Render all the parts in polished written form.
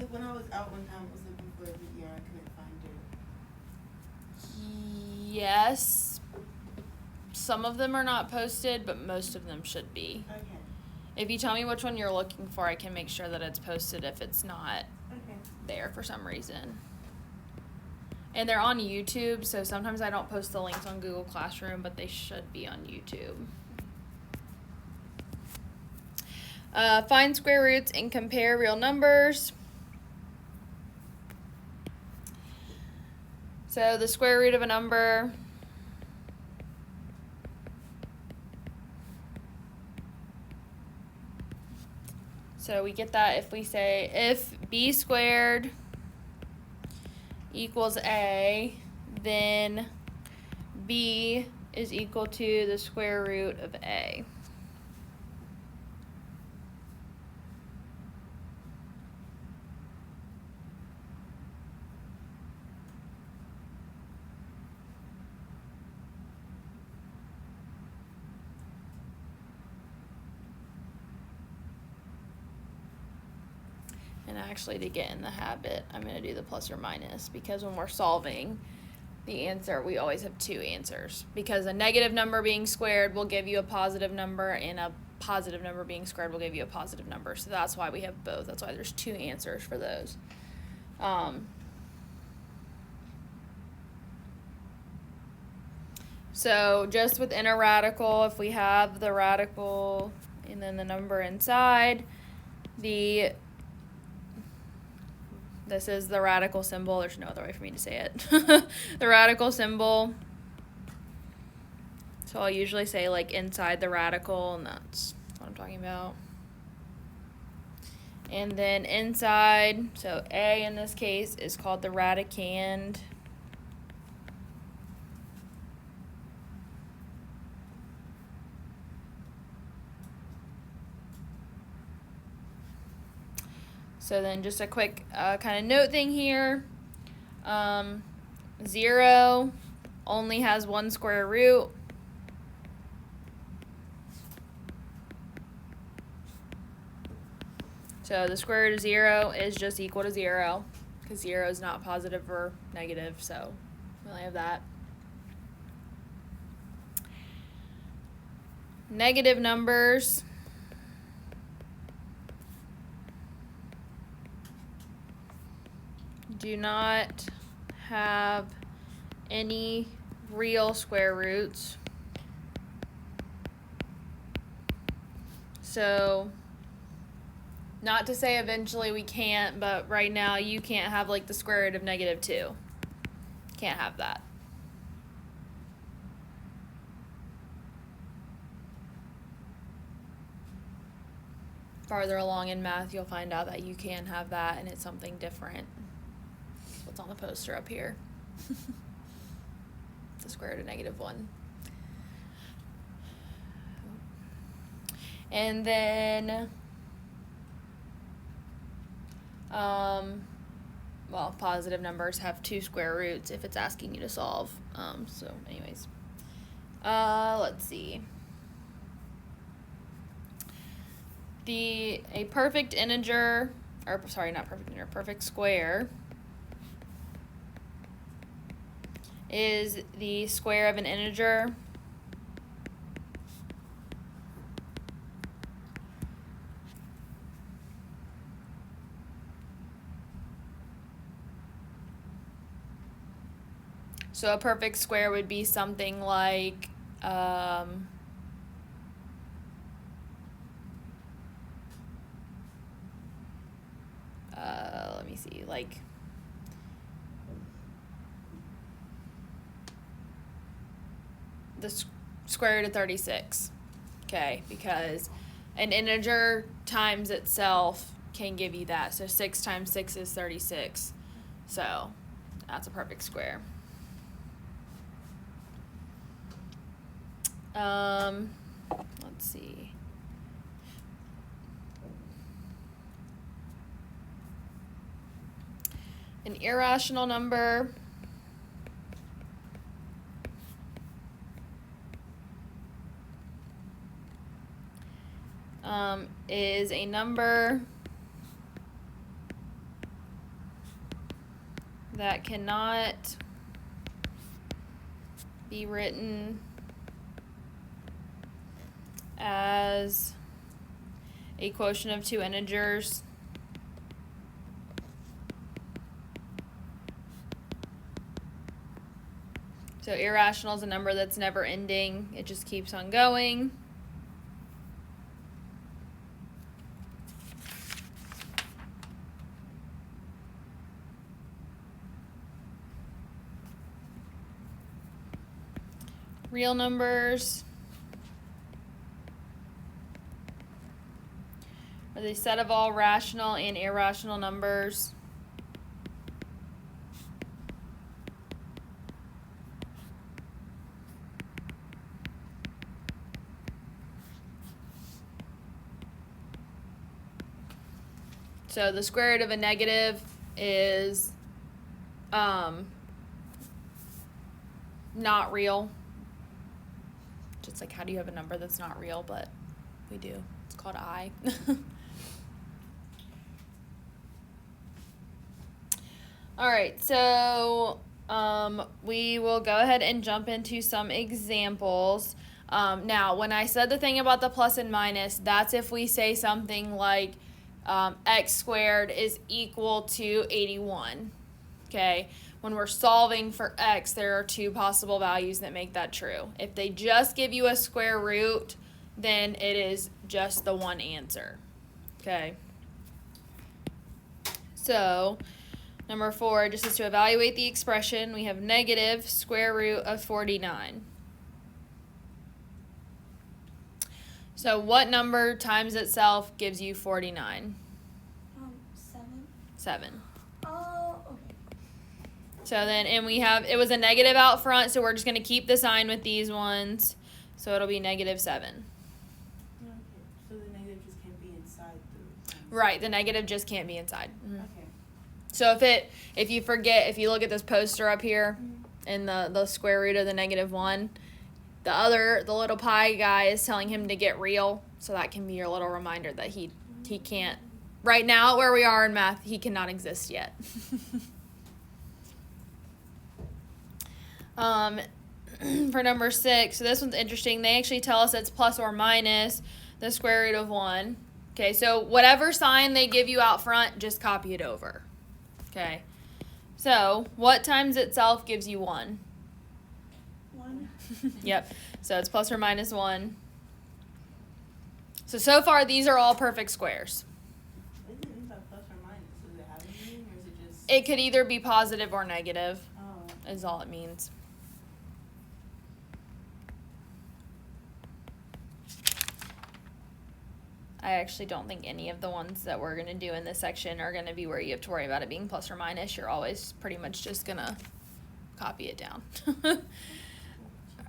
like when I was out one time, I was looking for it, but yeah, I couldn't find it. Yes. Some of them are not posted, but most of them should be. Okay. If you tell me which one you're looking for, I can make sure that it's posted if it's not Okay. there for some reason. And they're on YouTube, so sometimes I don't post the links on Google Classroom, but they should be on YouTube. Find square roots and compare real numbers. So the square root of a number so we get that if we say if b squared equals a, then b is equal to the square root of a. And actually, to get in the habit, I'm going to do the plus or minus, because when we're solving the answer, we always have two answers, because a negative number being squared will give you a positive number, and a positive number being squared will give you a positive number. So that's why we have both. That's why there's two answers for those. So just within a radical, if we have the radical and then the number inside, this is the radical symbol. There's no other way for me to say it. The radical symbol. So I'll usually say like inside the radical, and that's what I'm talking about. And then inside, so A in this case is called the radicand. So then just a quick kind of note thing here. 0 only has one square root. So the square root of 0 is just equal to 0, because 0 is not positive or negative, so we only have that. Negative numbers. Do not have any real square roots. So, not to say eventually we can't, but right now you can't have like the square root of -2. Can't have that. Farther along in math, you'll find out that you can have that, and it's something different. What's on the poster up here? It's the square root of -1. And then, well, positive numbers have 2 square roots if it's asking you to solve. So anyways, let's see. A perfect integer, or sorry, not perfect integer, perfect square is the square of an integer so a perfect square would be something like let me see, like the square root of 36, okay, because an integer times itself can give you that. So 6 times 6 is 36. So that's a perfect square. Let's see. An irrational number is a number that cannot be written as a quotient of two integers so irrational is a number that's never ending, it just keeps on going. Real numbers are the set of all rational and irrational numbers so the square root of a negative is not real. Just like, how do you have a number that's not real? But we do. It's called I. All right, so we will go ahead and jump into some examples. Now, when I said the thing about the plus and minus, that's if we say something like x squared is equal to 81. Okay, when we're solving for x, there are two possible values that make that true. If they just give you a square root, then it is just the one answer. Okay, so number 4, just is to evaluate the expression, we have negative square root of 49. So what number times itself gives you 49? 7. Oh, okay. So then, and we have, it was a negative out front, so we're just going to keep the sign with these ones. So it'll be negative 7. Okay, so the negative just can't be inside the... Right, the negative just can't be inside. Mm-hmm. Okay. So if you forget, if you look at this poster up here, and the square root of the negative 1, the little pi guy is telling him to get real, so that can be your little reminder that he can't, right now where we are in math, he cannot exist yet. For number 6, so this one's interesting. They actually tell us it's plus or minus the square root of 1. Okay, so whatever sign they give you out front, just copy it over. Okay, so what times itself gives you 1? 1. Yep, so it's plus or minus 1. So far these are all perfect squares. Isn't it about plus or minus? Does it have a meaning, or is it just... It could either be positive or negative, Oh. is all it means. I actually don't think any of the ones that we're going to do in this section are going to be where you have to worry about it being plus or minus. You're always pretty much just going to copy it down. All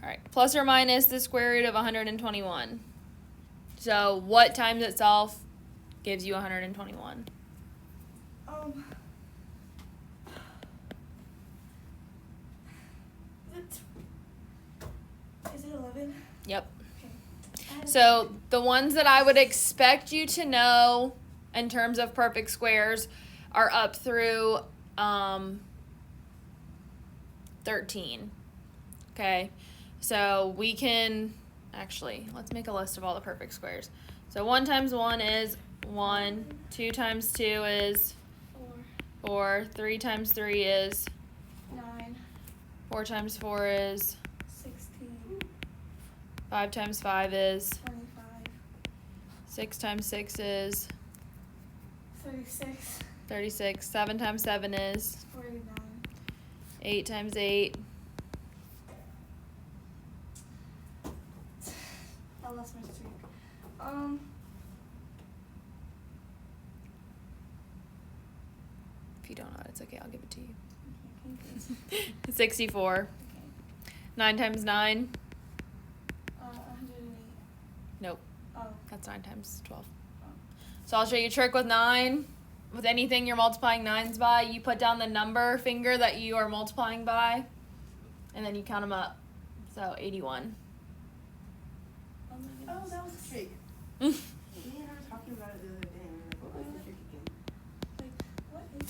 right, plus or minus the square root of 121. So what times itself gives you 121? Is it 11? Yep. Okay. So the ones that I would expect you to know in terms of perfect squares are up through 13. Okay, so we can actually, let's make a list of all the perfect squares. So 1 times 1 is 1, 2 times 2 is 4, 3 times 3 is 9, 4 times 4 is 16, 5 times 5 is 25, 6 times 6 is 36, 36, 7 times 7 is 49. 8 times 8. I lost my streak. If you don't know it, it's okay, I'll give it to you. Okay. 64. 9 times 9. 108. Nope, Oh. that's 9 times 12. So I'll show you a trick with 9. With anything you're multiplying 9s by, you put down the number finger that you are multiplying by, and then you count them up. So 81. Oh my Oh, goodness. that was a trick. Me and her were talking about it the other day, and we were like, what was the trick again? Like, what is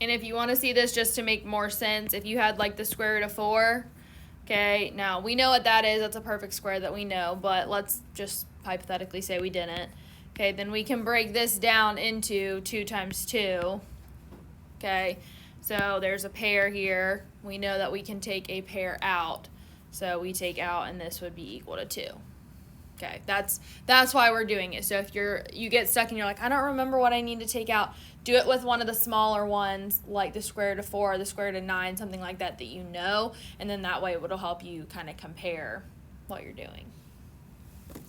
And if you want to see this just to make more sense, if you had like the square root of 4, okay, now we know what that is. That's a perfect square that we know, but let's just hypothetically say we didn't. Okay, then we can break this down into 2 times 2. Okay, so there's a pair here. We know that we can take a pair out. So we take out, and this would be equal to 2. Okay, that's why we're doing it. So if you get stuck and you're like, I don't remember what I need to take out, do it with one of the smaller ones, like the square root of 4 or the square root of 9, something like that you know, and then that way it'll help you kind of compare what you're doing. I'm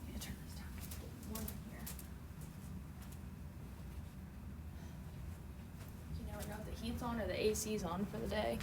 gonna turn this down. Warm in here. You never know if the heat's on or the AC's on for the day.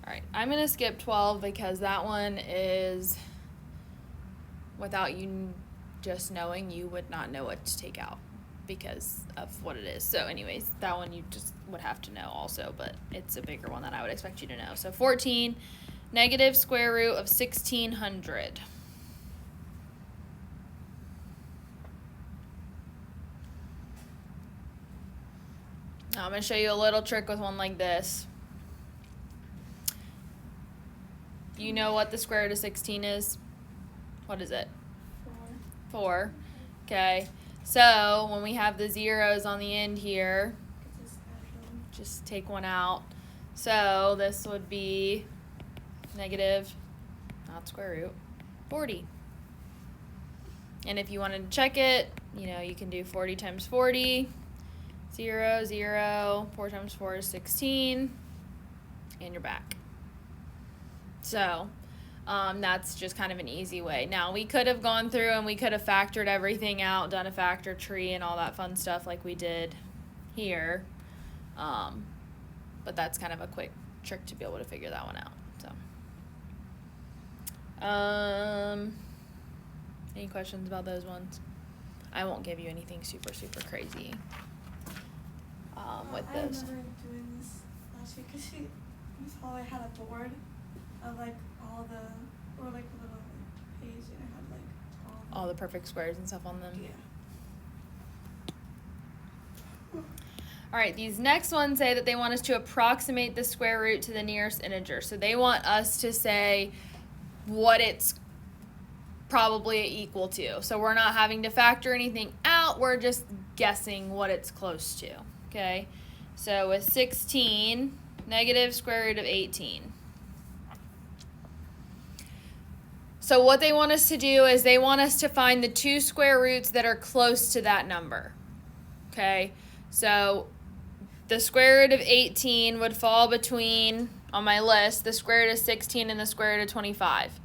Alright, I'm going to skip 12 because that one is, without you just knowing, you would not know what to take out because of what it is. So anyways, that one you just would have to know also, but it's a bigger one that I would expect you to know. So 14, negative square root of 1600. Now I'm going to show you a little trick with one like this. Do you know what the square root of 16 is? What is it? 4. Okay. So when we have the zeros on the end here, just take one out. So this would be negative, not square root, 40. And if you wanted to check it, you can do 40 times 40, 0, 0, 4 times 4 is 16, and you're back. So that's just kind of an easy way. Now, we could have gone through and we could have factored everything out, done a factor tree and all that fun stuff like we did here. But that's kind of a quick trick to be able to figure that one out. So, any questions about those ones? I won't give you anything super, super crazy with this. I remember doing this last week because Miss Holly had a board of like all the, or like a little page, and it had like all the perfect squares and stuff on them. Yeah. All right, these next ones say that they want us to approximate the square root to the nearest integer. So they want us to say what it's probably equal to. So we're not having to factor anything out, we're just guessing what it's close to, okay? So with 16, negative square root of 18. So what they want us to do is they want us to find the 2 square roots that are close to that number, okay? So the square root of 18 would fall between, on my list, the square root of 16 and the square root of 25.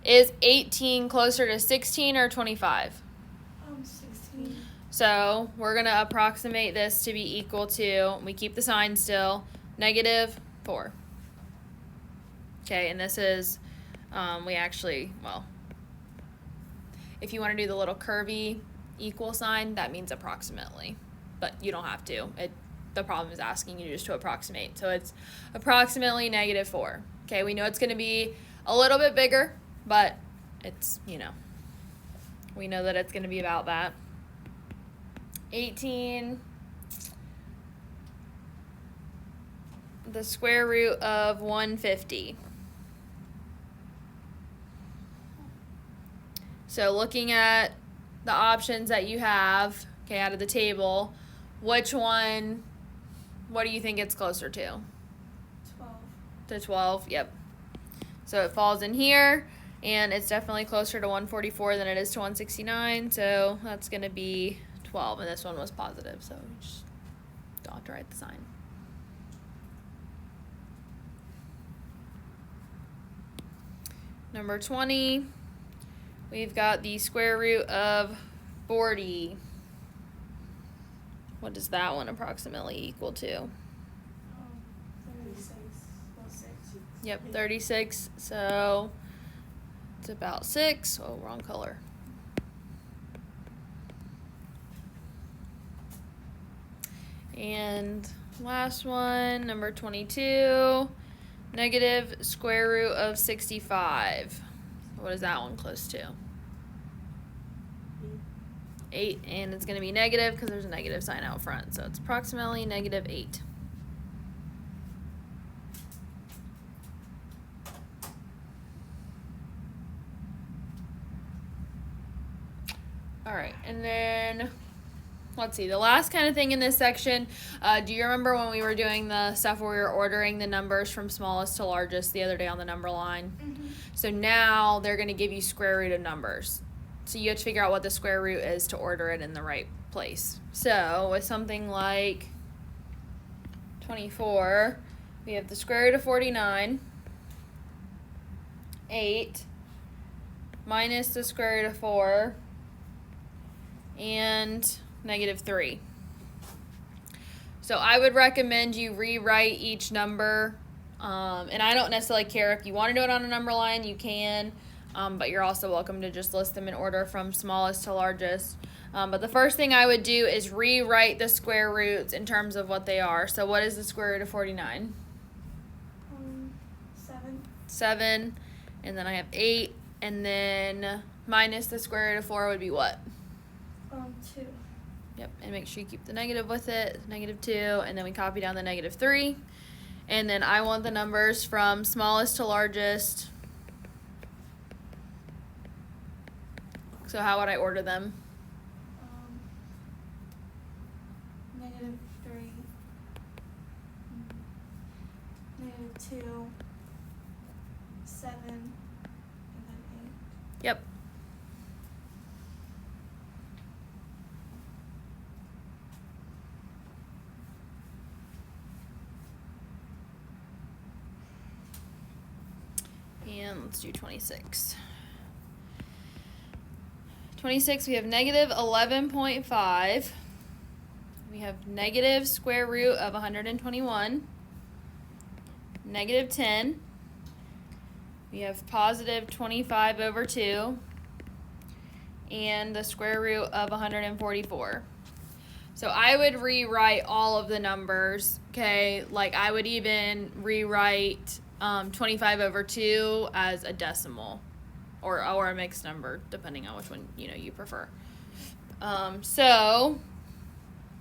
Is 18 closer to 16 or 25? 16. So we're going to approximate this to be equal to, we keep the sign still, negative 4. Okay, and this is, we actually, well, if you want to do the little curvy equal sign, that means approximately. But you don't have to. The problem is asking you just to approximate. So it's approximately negative 4. Okay, we know it's going to be a little bit bigger, but it's, we know that it's going to be about that. 18, the square root of 150. So looking at the options that you have, okay, out of the table, which one, what do you think it's closer to? 12. To 12, yep. So it falls in here, and it's definitely closer to 144 than it is to 169, so that's going to be 12, and this one was positive, so you just don't have to write the sign. Number 20, we've got the square root of 40. What does that one approximately equal to? 36. Well, 6. Yep, 36. So It's about 6. Oh, wrong color. And last one, number 22, negative square root of 65. What is that one close to? 8, and it's going to be negative because there's a negative sign out front. So it's approximately negative 8. All right, and then let's see, the last kind of thing in this section, do you remember when we were doing the stuff where we were ordering the numbers from smallest to largest the other day on the number line? Mm-hmm. So now they're going to give you square root of numbers. So you have to figure out what the square root is to order it in the right place. So with something like 24, we have the square root of 49, 8, minus the square root of 4, and negative 3. So I would recommend you rewrite each number, and I don't necessarily care if you want to do it on a number line, you can, but you're also welcome to just list them in order from smallest to largest. But the first thing I would do is rewrite the square roots in terms of what they are. So what is the square root of 49? 7. 7, and then I have 8, and then minus the square root of 4 would be what? 2. Yep, and make sure you keep the negative with it, negative 2, and then we copy down the negative 3. And then I want the numbers from smallest to largest. So how would I order them? Negative 3. Negative 2. 7. And then 8. Yep. And let's do 26. 26, we have negative 11.5. We have negative square root of 121. Negative 10. We have positive 25 over 2. And the square root of 144. So I would rewrite all of the numbers, okay? Like I would even rewrite 25 over 2 as a decimal or a mixed number, depending on which one you prefer. So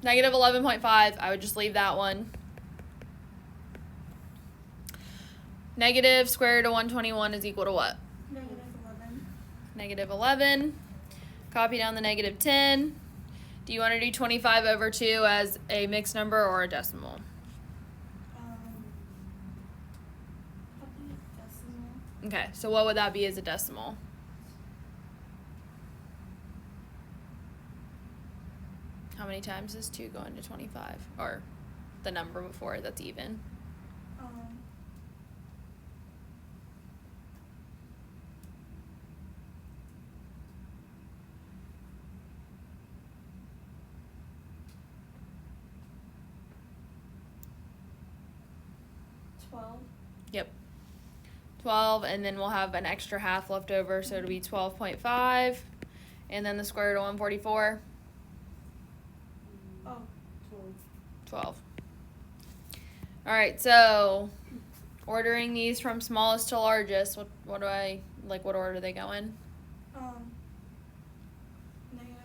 negative 11.5, I would just leave that one. Negative square root of 121 is equal to what? Negative 11. Negative 11. Copy down the negative 10. Do you want to do 25 over 2 as a mixed number or a decimal? Probably decimal. Okay, so what would that be as a decimal? How many times is 2 going to 25? Or the number before that's even? 12. Yep. 12, and then we'll have an extra half left over, so it'll be 12.5. And then the square root of 144? Oh. 12. All right, so ordering these from smallest to largest, what do I, like, what order do they go in? Negative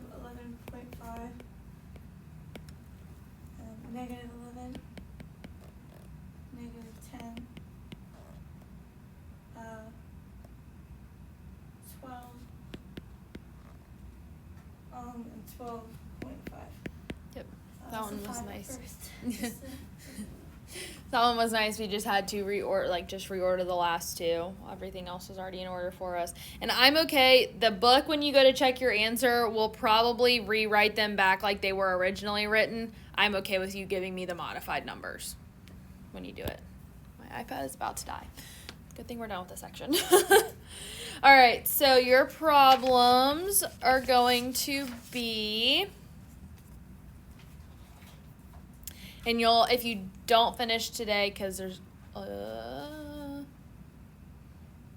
11.5. Negative 11. Negative 10. 12. And 12.5. Yep, that one was nice. First. That one was nice. We just had to reorder the last two. Everything else was already in order for us. And I'm okay. The book, when you go to check your answer, will probably rewrite them back like they were originally written. I'm okay with you giving me the modified numbers when you do it. My iPad is about to die. Good thing we're done with this section. All right, so your problems are going to be... And if you don't finish today, because there's,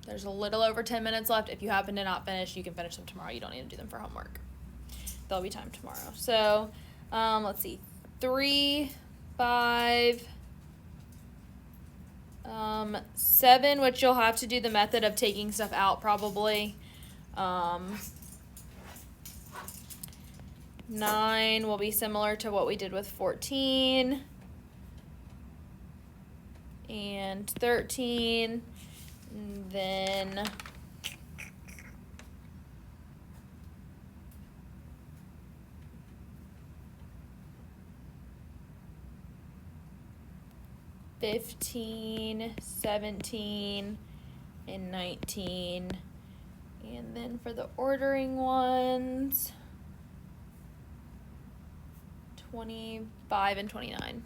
There's a little over 10 minutes left. If you happen to not finish, you can finish them tomorrow. You don't need to do them for homework. There'll be time tomorrow. So, let's see. 3, 5, 7, which you'll have to do the method of taking stuff out probably. 9 will be similar to what we did with 14. And 13. And then 15, 17, and 19. And then for the ordering ones, 25 and 29.